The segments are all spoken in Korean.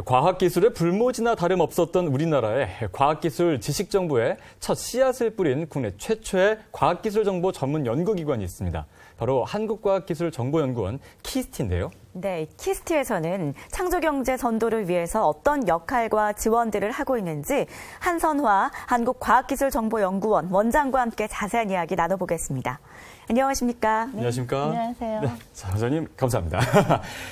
과학기술의 불모지나 다름없었던 우리나라의 과학기술 지식정보에 첫 씨앗을 뿌린 국내 최초의 과학기술정보 전문 연구기관이 있습니다. 바로 한국과학기술정보연구원 키스티인데요. 네, 키스티에서는 창조경제 선도를 위해서 어떤 역할과 지원들을 하고 있는지 한선화 한국과학기술정보연구원 원장과 함께 자세한 이야기 나눠보겠습니다. 안녕하십니까? 네. 안녕하십니까? 안녕하세요. 네, 자, 원장님 감사합니다.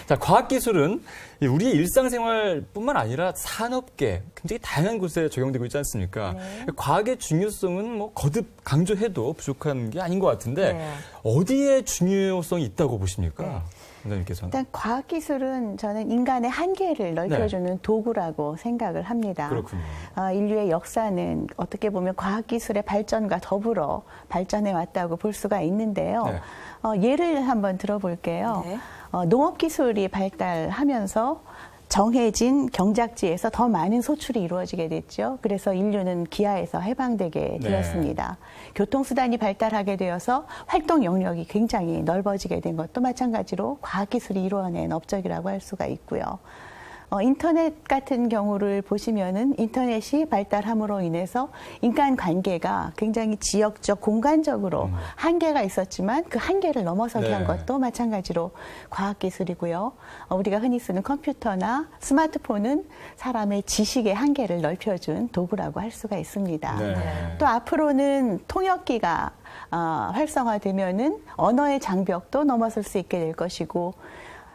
자, 과학기술은 우리의 일상생활뿐만 아니라 산업계 굉장히 다양한 곳에 적용되고 있지 않습니까? 네. 과학의 중요성은 뭐 거듭 강조해도 부족한 게 아닌 것 같은데 네. 어디에 중요성이 있다고 보십니까? 네. 원장님께서는. 일단 과학기술은 저는 인간의 한계를 넓혀주는 도구라고 생각을 합니다. 그렇군요. 인류의 역사는 어떻게 보면 과학기술의 발전과 더불어 발전해 왔다고 볼 수가 있는데요. 네. 예를 한번 들어볼게요. 네. 농업기술이 발달하면서 정해진 경작지에서 더 많은 소출이 이루어지게 됐죠. 그래서 인류는 기아에서 해방되게 네. 되었습니다. 교통수단이 발달하게 되어서 활동 영역이 굉장히 넓어지게 된 것도 마찬가지로 과학기술이 이루어낸 업적이라고 할 수가 있고요. 인터넷 같은 경우를 보시면은 인터넷이 발달함으로 인해서 인간관계가 굉장히 지역적, 공간적으로 한계가 있었지만 그 한계를 넘어서게 네. 한 것도 마찬가지로 과학기술이고요. 우리가 흔히 쓰는 컴퓨터나 스마트폰은 사람의 지식의 한계를 넓혀준 도구라고 할 수가 있습니다. 네. 또 앞으로는 통역기가 활성화되면은 언어의 장벽도 넘어설 수 있게 될 것이고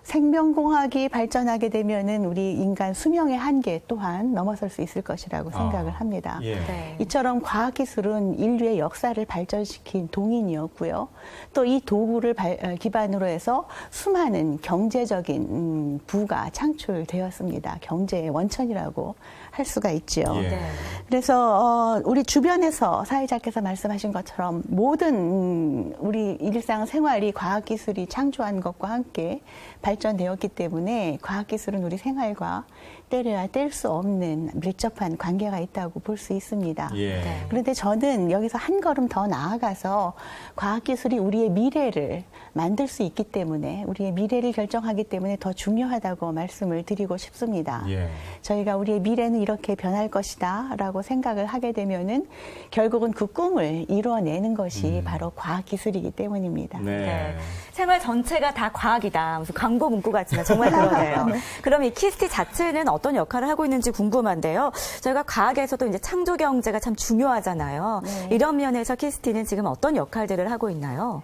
생명공학이 발전하게 되면은 우리 인간 수명의 한계 또한 넘어설 수 있을 것이라고 생각을 합니다. 예. 네. 이처럼 과학기술은 인류의 역사를 발전시킨 동인이었고요. 또 이 도구를 기반으로 해서 수많은 경제적인 부가 창출되었습니다. 경제의 원천이라고 할 수가 있죠. 예. 네. 그래서 우리 주변에서 사회자께서 말씀하신 것처럼 모든 우리 일상생활이 과학기술이 창조한 것과 함께 발전되었기 때문에 과학기술은 우리 생활과 떼려야 뗄 수 없는 밀접한 관계가 있다고 볼 수 있습니다. 예. 네. 그런데 저는 여기서 한 걸음 더 나아가서 과학기술이 우리의 미래를 만들 수 있기 때문에 우리의 미래를 결정하기 때문에 더 중요하다고 말씀을 드리고 싶습니다. 예. 저희가 우리의 미래는 이렇게 변할 것이다 라고 생각을 하게 되면은 결국은 그 꿈을 이루어내는 것이 바로 과학기술이기 때문입니다. 네. 네. 생활 전체가 다 과학이다. 무슨 광고 문구 같지만 정말 그러네요. 그럼 이 키스티 자체는 어떤 역할을 하고 있는지 궁금한데요. 저희가 과학에서도 이제 창조 경제가 참 중요하잖아요. 네. 이런 면에서 키스티는 지금 어떤 역할들을 하고 있나요?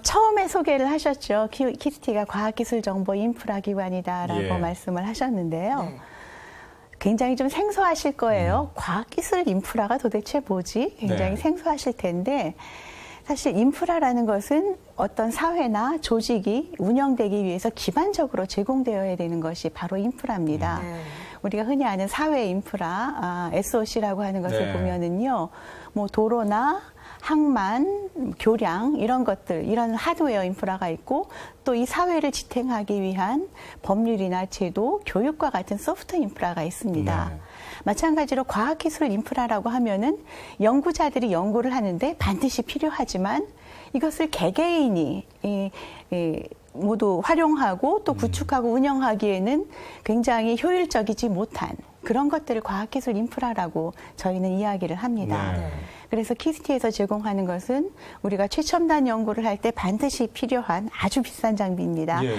처음에 소개를 하셨죠. 키스티가 과학기술정보 인프라기관이다라고 예. 말씀을 하셨는데요. 네. 굉장히 좀 생소하실 거예요. 과학기술 인프라가 도대체 뭐지? 굉장히 네. 생소하실 텐데 사실 인프라라는 것은 어떤 사회나 조직이 운영되기 위해서 기반적으로 제공되어야 되는 것이 바로 인프라입니다. 네. 우리가 흔히 아는 사회 인프라, SOC라고 하는 것을 네. 보면은요, 뭐 도로나 항만, 교량 이런 것들, 이런 하드웨어 인프라가 있고 또 이 사회를 지탱하기 위한 법률이나 제도, 교육과 같은 소프트 인프라가 있습니다. 네. 마찬가지로 과학기술 인프라라고 하면은 연구자들이 연구를 하는데 반드시 필요하지만 이것을 개개인이 모두 활용하고 또 구축하고 운영하기에는 굉장히 효율적이지 못한 그런 것들을 과학기술 인프라라고 저희는 이야기를 합니다. 네. 그래서 키스티에서 제공하는 것은 우리가 최첨단 연구를 할 때 반드시 필요한 아주 비싼 장비입니다. 예.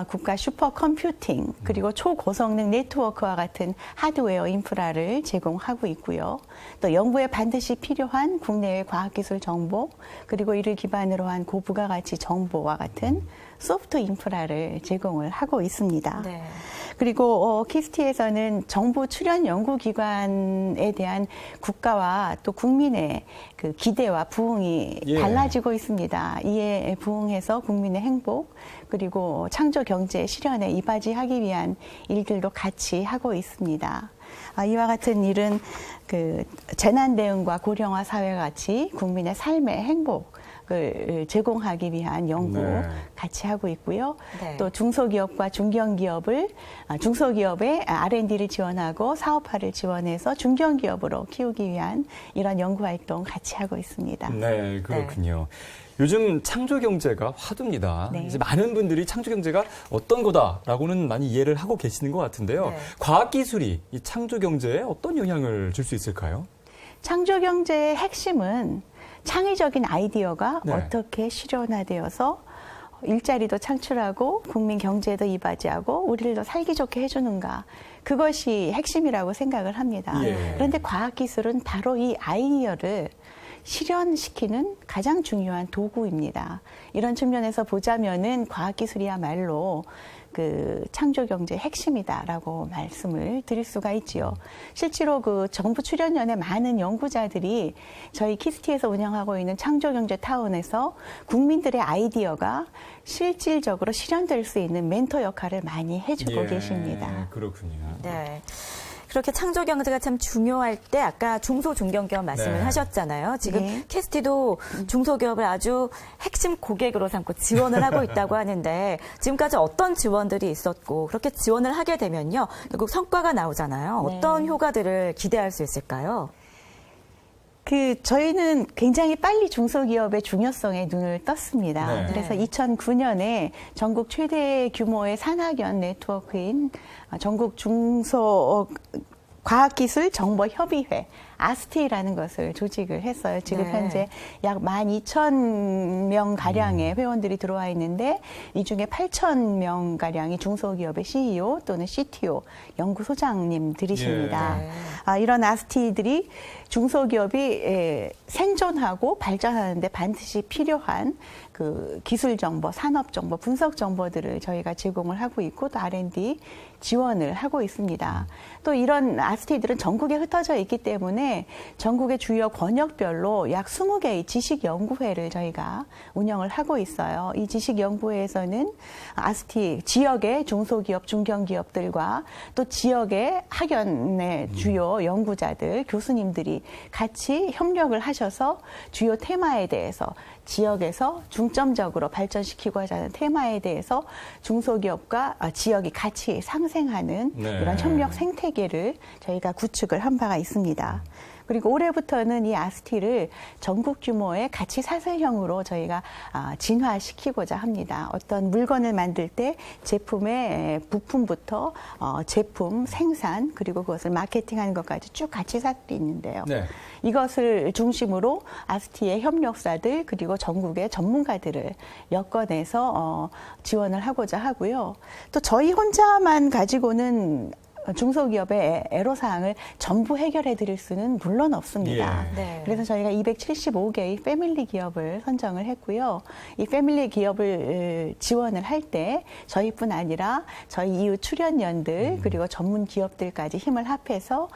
국가 슈퍼컴퓨팅 그리고 초고성능 네트워크와 같은 하드웨어 인프라를 제공하고 있고요. 또 연구에 반드시 필요한 국내의 과학기술 정보 그리고 이를 기반으로 한 고부가가치 정보와 같은 소프트 인프라를 제공을 하고 있습니다. 네. 그리고 키스티에서는 정부 출연 연구기관에 대한 국가와 또 국민의 그 기대와 부응이 예. 달라지고 있습니다. 이에 부응해서 국민의 행복 그리고 창조 경제 실현에 이바지하기 위한 일들도 같이 하고 있습니다. 이와 같은 일은 그 재난 대응과 고령화 사회와 같이 국민의 삶의 행복 제공하기 위한 연구 네. 같이 하고 있고요. 네. 또 중소기업과 중견기업의 R&D를 지원하고 사업화를 지원해서 중견기업으로 키우기 위한 이런 연구활동 같이 하고 있습니다. 네, 그렇군요. 요즘 창조경제가 화두입니다. 네. 이제 많은 분들이 창조경제가 어떤 거다라고는 많이 이해를 하고 계시는 것 같은데요. 네. 과학기술이 이 창조경제에 어떤 영향을 줄 수 있을까요? 창조경제의 핵심은 창의적인 아이디어가 네. 어떻게 실현화되어서 일자리도 창출하고 국민 경제도 이바지하고 우리를 더 살기 좋게 해주는가. 그것이 핵심이라고 생각을 합니다. 예. 그런데 과학기술은 바로 이 아이디어를 실현시키는 가장 중요한 도구입니다. 이런 측면에서 보자면은 과학기술이야말로 그 창조경제의 핵심이다라고 말씀을 드릴 수가 있지요. 실제로 그 정부 출연연의 많은 연구자들이 저희 키스티에서 운영하고 있는 창조경제 타운에서 국민들의 아이디어가 실질적으로 실현될 수 있는 멘토 역할을 많이 해주고 계십니다. 그렇군요. 네. 그렇게 창조 경제가 참 중요할 때 아까 중소중견기업 말씀을 네. 하셨잖아요. 지금 네. 캐스티도 중소기업을 아주 핵심 고객으로 삼고 지원을 하고 있다고 하는데 지금까지 어떤 지원들이 있었고 그렇게 지원을 하게 되면요. 결국 성과가 나오잖아요. 네. 어떤 효과들을 기대할 수 있을까요? 저희는 굉장히 빨리 중소기업의 중요성에 눈을 떴습니다. 네. 그래서 2009년에 전국 최대 규모의 산학연 네트워크인 전국 중소 과학기술 정보협의회 아스티라는 것을 조직을 했어요. 지금 네. 현재 약 12,000명 가량의 회원들이 들어와 있는데 이 중에 8,000명 가량이 중소기업의 CEO 또는 CTO 연구소장님들이십니다. 네. 이런 아스티들이 중소기업이 생존하고 발전하는데 반드시 필요한 그 기술 정보, 산업 정보, 분석 정보들을 저희가 제공을 하고 있고 또 R&D 지원을 하고 있습니다. 또 이런 아스티들은 전국에 흩어져 있기 때문에 전국의 주요 권역별로 약 20개의 지식연구회를 저희가 운영을 하고 있어요. 이 지식연구회에서는 아스티 지역의 중소기업, 중견기업들과 또 지역의 학연의 주요 연구자들, 교수님들이 같이 협력을 하셔서 주요 테마에 대해서 지역에서 중점적으로 발전시키고자 하는 테마에 대해서 중소기업과 지역이 같이 상생하는 네. 이런 협력 생태계를 저희가 구축을 한 바가 있습니다. 그리고 올해부터는 이 아스티를 전국 규모의 가치 사슬형으로 저희가 진화시키고자 합니다. 어떤 물건을 만들 때 제품의 부품부터 제품 생산 그리고 그것을 마케팅하는 것까지 쭉 가치 사슬이 있는데요. 네. 이것을 중심으로 아스티의 협력사들 그리고 전국의 전문가들을 엮어내서 지원을 하고자 하고요. 또 저희 혼자만 가지고는 중소기업의 애로사항을 전부 해결해 드릴 수는 물론 없습니다. 예. 네. 그래서 저희가 275개의 패밀리 기업을 선정을 했고요. 이 패밀리 기업을 지원을 할 때 저희뿐 아니라 저희 이웃 출연연들 그리고 전문 기업들까지 힘을 합해서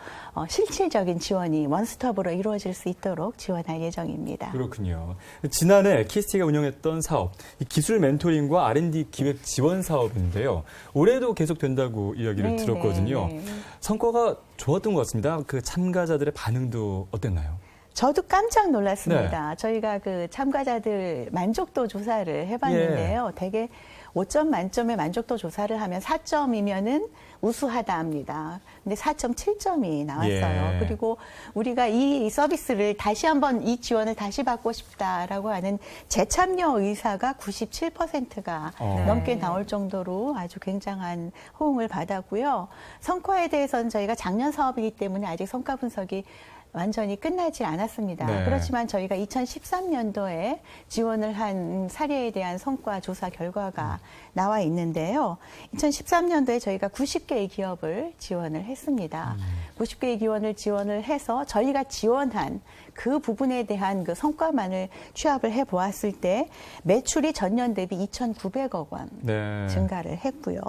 실질적인 지원이 원스톱으로 이루어질 수 있도록 지원할 예정입니다. 그렇군요. 지난해 키스티가 운영했던 사업, 이 기술 멘토링과 R&D 기획 지원 사업인데요. 올해도 계속된다고 이야기를 네, 들었거든요. 네. 성과가 좋았던 것 같습니다. 그 참가자들의 반응도 어땠나요? 저도 깜짝 놀랐습니다. 저희가 그 참가자들 만족도 조사를 해봤는데요. 대개 5점 만점의 만족도 조사를 하면 4점이면은 우수하다 합니다. 근데 4.7점이 나왔어요. 예. 그리고 우리가 이 서비스를 다시 한번 이 지원을 다시 받고 싶다라고 하는 재참여 의사가 97%가 넘게 나올 정도로 아주 굉장한 호응을 받았고요. 성과에 대해서는 저희가 작년 사업이기 때문에 아직 성과 분석이 완전히 끝나지 않았습니다. 네. 그렇지만 저희가 2013년도에 지원을 한 사례에 대한 성과 조사 결과가 나와 있는데요. 2013년도에 저희가 90개의 기업을 지원을 했습니다. 90개의 기업을 지원을 해서 저희가 지원한 그 부분에 대한 그 성과만을 취합을 해보았을 때 매출이 전년 대비 2,900억 원 네. 증가를 했고요.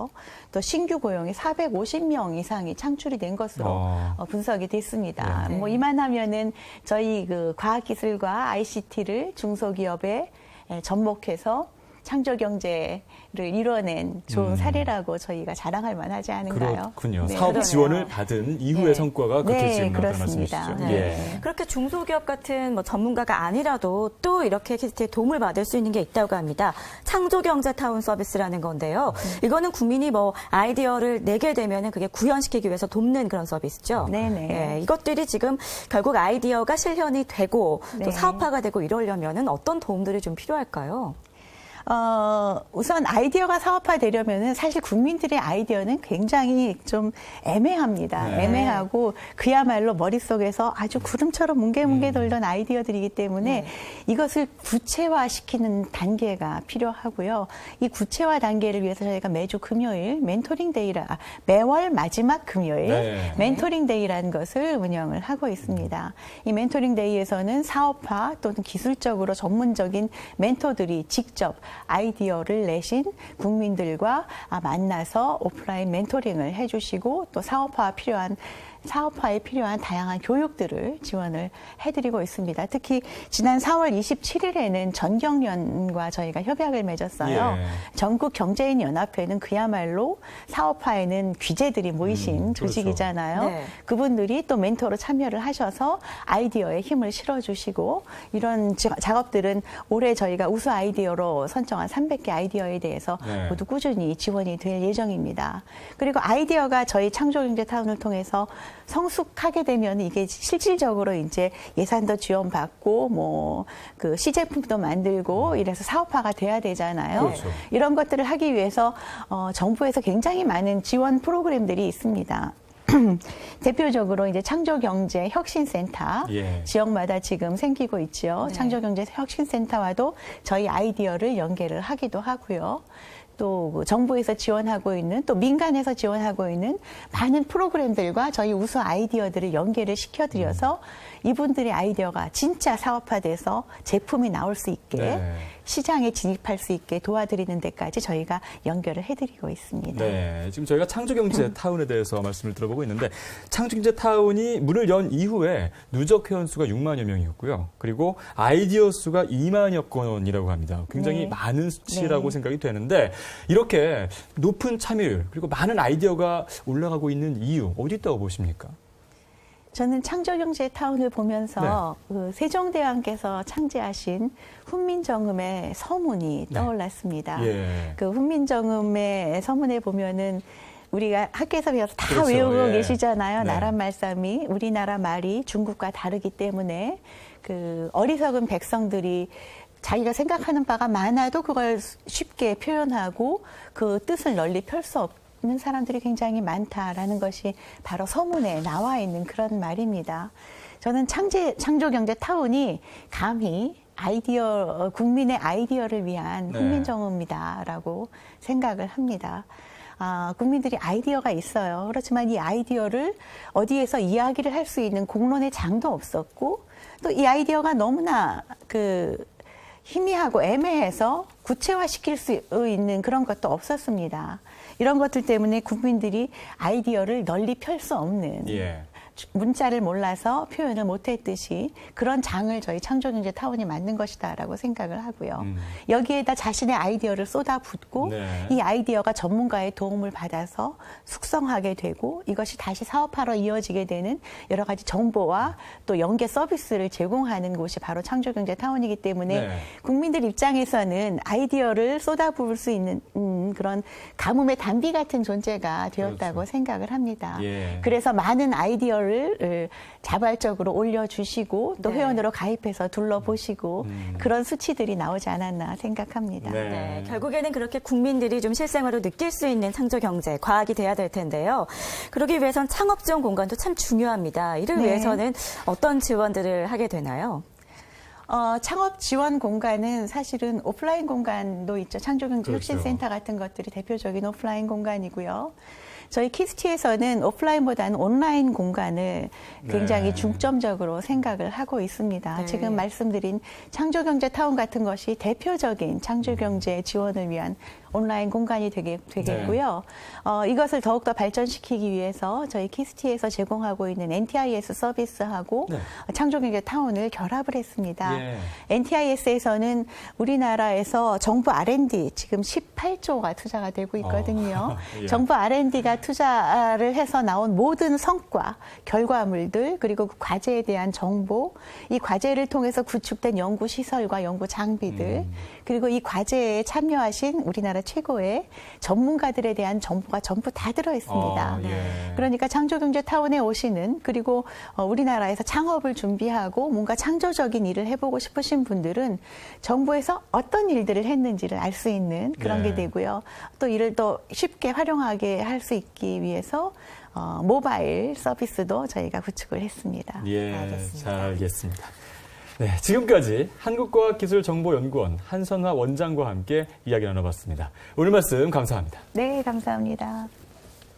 또 신규 고용이 450명 이상이 창출이 된 것으로 분석이 됐습니다. 네. 뭐 이만하면은 저희 그 과학기술과 ICT를 중소기업에 접목해서 창조경제를 이뤄낸 좋은 사례라고 저희가 자랑할 만하지 않은가요? 그렇군요. 네. 사업 그러네요. 지원을 받은 이후의 네. 성과가 그렇게 네, 지금 나왔다는 그렇습니다. 말씀이시죠. 네. 예. 그렇게 중소기업 같은 뭐 전문가가 아니라도 또 이렇게 키스티에 도움을 받을 수 있는 게 있다고 합니다. 창조경제타운 서비스라는 건데요. 이거는 국민이 뭐 아이디어를 내게 되면은 그게 구현시키기 위해서 돕는 그런 서비스죠. 네네. 예, 이것들이 지금 결국 아이디어가 실현이 되고 또 네. 사업화가 되고 이러려면은 어떤 도움들이 좀 필요할까요? 우선 아이디어가 사업화되려면은 사실 국민들의 아이디어는 굉장히 좀 애매합니다. 네. 애매하고 그야말로 머릿속에서 아주 구름처럼 뭉게뭉게 돌던 아이디어들이기 때문에 이것을 구체화시키는 단계가 필요하고요. 이 구체화 단계를 위해서 저희가 매주 금요일 멘토링 데이라 매월 마지막 금요일 네. 멘토링 데이라는 것을 운영을 하고 있습니다. 이 멘토링 데이에서는 사업화 또는 기술적으로 전문적인 멘토들이 직접 아이디어를 내신 국민들과 만나서 오프라인 멘토링을 해주시고 또 사업화에 필요한 다양한 교육들을 지원을 해드리고 있습니다. 특히 지난 4월 27일에는 전경련과 저희가 협약을 맺었어요. 예. 전국경제인연합회는 그야말로 사업화에는 귀재들이 모이신 그렇죠. 조직이잖아요. 네. 그분들이 또 멘토로 참여를 하셔서 아이디어에 힘을 실어주시고 이런 작업들은 올해 저희가 우수 아이디어로 선정한 300개 아이디어에 대해서 네. 모두 꾸준히 지원이 될 예정입니다. 그리고 아이디어가 저희 창조경제타운을 통해서 성숙하게 되면 이게 실질적으로 이제 예산도 지원받고 뭐 그 시제품도 만들고 이래서 사업화가 돼야 되잖아요. 그렇죠. 이런 것들을 하기 위해서 정부에서 굉장히 많은 지원 프로그램들이 있습니다. 대표적으로 이제 창조경제 혁신센터 예. 지역마다 지금 생기고 있죠. 네. 창조경제 혁신센터와도 저희 아이디어를 연계를 하기도 하고요. 또 정부에서 지원하고 있는 또 민간에서 지원하고 있는 많은 프로그램들과 저희 우수 아이디어들을 연계를 시켜드려서 이분들의 아이디어가 진짜 사업화돼서 제품이 나올 수 있게 네. 시장에 진입할 수 있게 도와드리는 데까지 저희가 연결을 해드리고 있습니다. 네, 지금 저희가 창조경제 타운에 대해서 말씀을 들어보고 있는데 창조경제 타운이 문을 연 이후에 누적 회원 수가 6만여 명이었고요. 그리고 아이디어 수가 2만여 건이라고 합니다. 굉장히 네. 많은 수치라고 네. 생각이 되는데 이렇게 높은 참여율 그리고 많은 아이디어가 올라가고 있는 이유 어디 있다고 보십니까? 저는 창조경제타운을 보면서 그 세종대왕께서 창제하신 훈민정음의 서문이 네. 떠올랐습니다. 예. 그 훈민정음의 서문에 보면은 우리가 학교에서 배워서 다 그렇죠. 외우고 예. 계시잖아요. 네. 나라 말씀이 우리나라 말이 중국과 다르기 때문에 그 어리석은 백성들이 자기가 생각하는 바가 많아도 그걸 쉽게 표현하고 그 뜻을 널리 펼 수 없는 사람들이 굉장히 많다라는 것이 바로 서문에 나와 있는 그런 말입니다. 저는 창조경제타운이 감히 국민의 아이디어를 위한 네. 훈민정음이다라고 생각을 합니다. 국민들이 아이디어가 있어요. 그렇지만 이 아이디어를 어디에서 이야기를 할 수 있는 공론의 장도 없었고 또 이 아이디어가 너무나 희미하고 애매해서 구체화시킬 수 있는 그런 것도 없었습니다. 이런 것들 때문에 국민들이 아이디어를 널리 펼 수 없는 예. 문자를 몰라서 표현을 못했듯이 그런 장을 저희 창조경제타운이 만든 것이다라고 생각을 하고요. 여기에다 자신의 아이디어를 쏟아붓고 네. 이 아이디어가 전문가의 도움을 받아서 숙성하게 되고 이것이 다시 사업화로 이어지게 되는 여러 가지 정보와 또 연계 서비스를 제공하는 곳이 바로 창조경제타운이기 때문에 네. 국민들 입장에서는 아이디어를 쏟아부을 수 있는 그런 가뭄의 단비 같은 존재가 되었다고 그렇죠. 생각을 합니다. 예. 그래서 많은 아이디어를 자발적으로 올려주시고 또 네. 회원으로 가입해서 둘러보시고 그런 수치들이 나오지 않았나 생각합니다. 네. 네, 결국에는 그렇게 국민들이 좀 실생활로 느낄 수 있는 창조경제, 과학이 돼야 될 텐데요. 그러기 위해선 창업 지원 공간도 참 중요합니다. 이를 네. 위해서는 어떤 지원들을 하게 되나요? 창업 지원 공간은 사실은 오프라인 공간도 있죠. 창조경제 그렇죠. 혁신센터 같은 것들이 대표적인 오프라인 공간이고요. 저희 키스티에서는 오프라인보다는 온라인 공간을 굉장히 네. 중점적으로 생각을 하고 있습니다. 네. 지금 말씀드린 창조경제타운 같은 것이 대표적인 창조경제 지원을 위한 온라인 공간이 되겠고요. 이것을 더욱더 발전시키기 위해서 저희 키스티에서 제공하고 있는 NTIS 서비스하고 네. 창조경제타운을 결합을 했습니다. 예. NTIS에서는 우리나라에서 정부 R&D 지금 18조가 투자가 되고 있거든요. 예. 정부 R&D가 투자를 해서 나온 모든 성과, 결과물들, 그리고 그 과제에 대한 정보, 이 과제를 통해서 구축된 연구 시설과 연구 장비들, 그리고 이 과제에 참여하신 우리나라 최고의 전문가들에 대한 정보가 전부 다 들어 있습니다. 예. 그러니까 창조경제타운에 오시는, 그리고 우리나라에서 창업을 준비하고 뭔가 창조적인 일을 해보고 싶으신 분들은 정부에서 어떤 일들을 했는지를 알 수 있는 그런 네. 게 되고요. 또 이를 더 쉽게 활용하게 할 수 있기 위해서 모바일 서비스도 저희가 구축을 했습니다. 예, 알겠습니다. 잘 알겠습니다. 네, 지금까지 한국과학기술정보연구원 한선화 원장과 함께 이야기 나눠봤습니다. 오늘 말씀 감사합니다. 네, 감사합니다.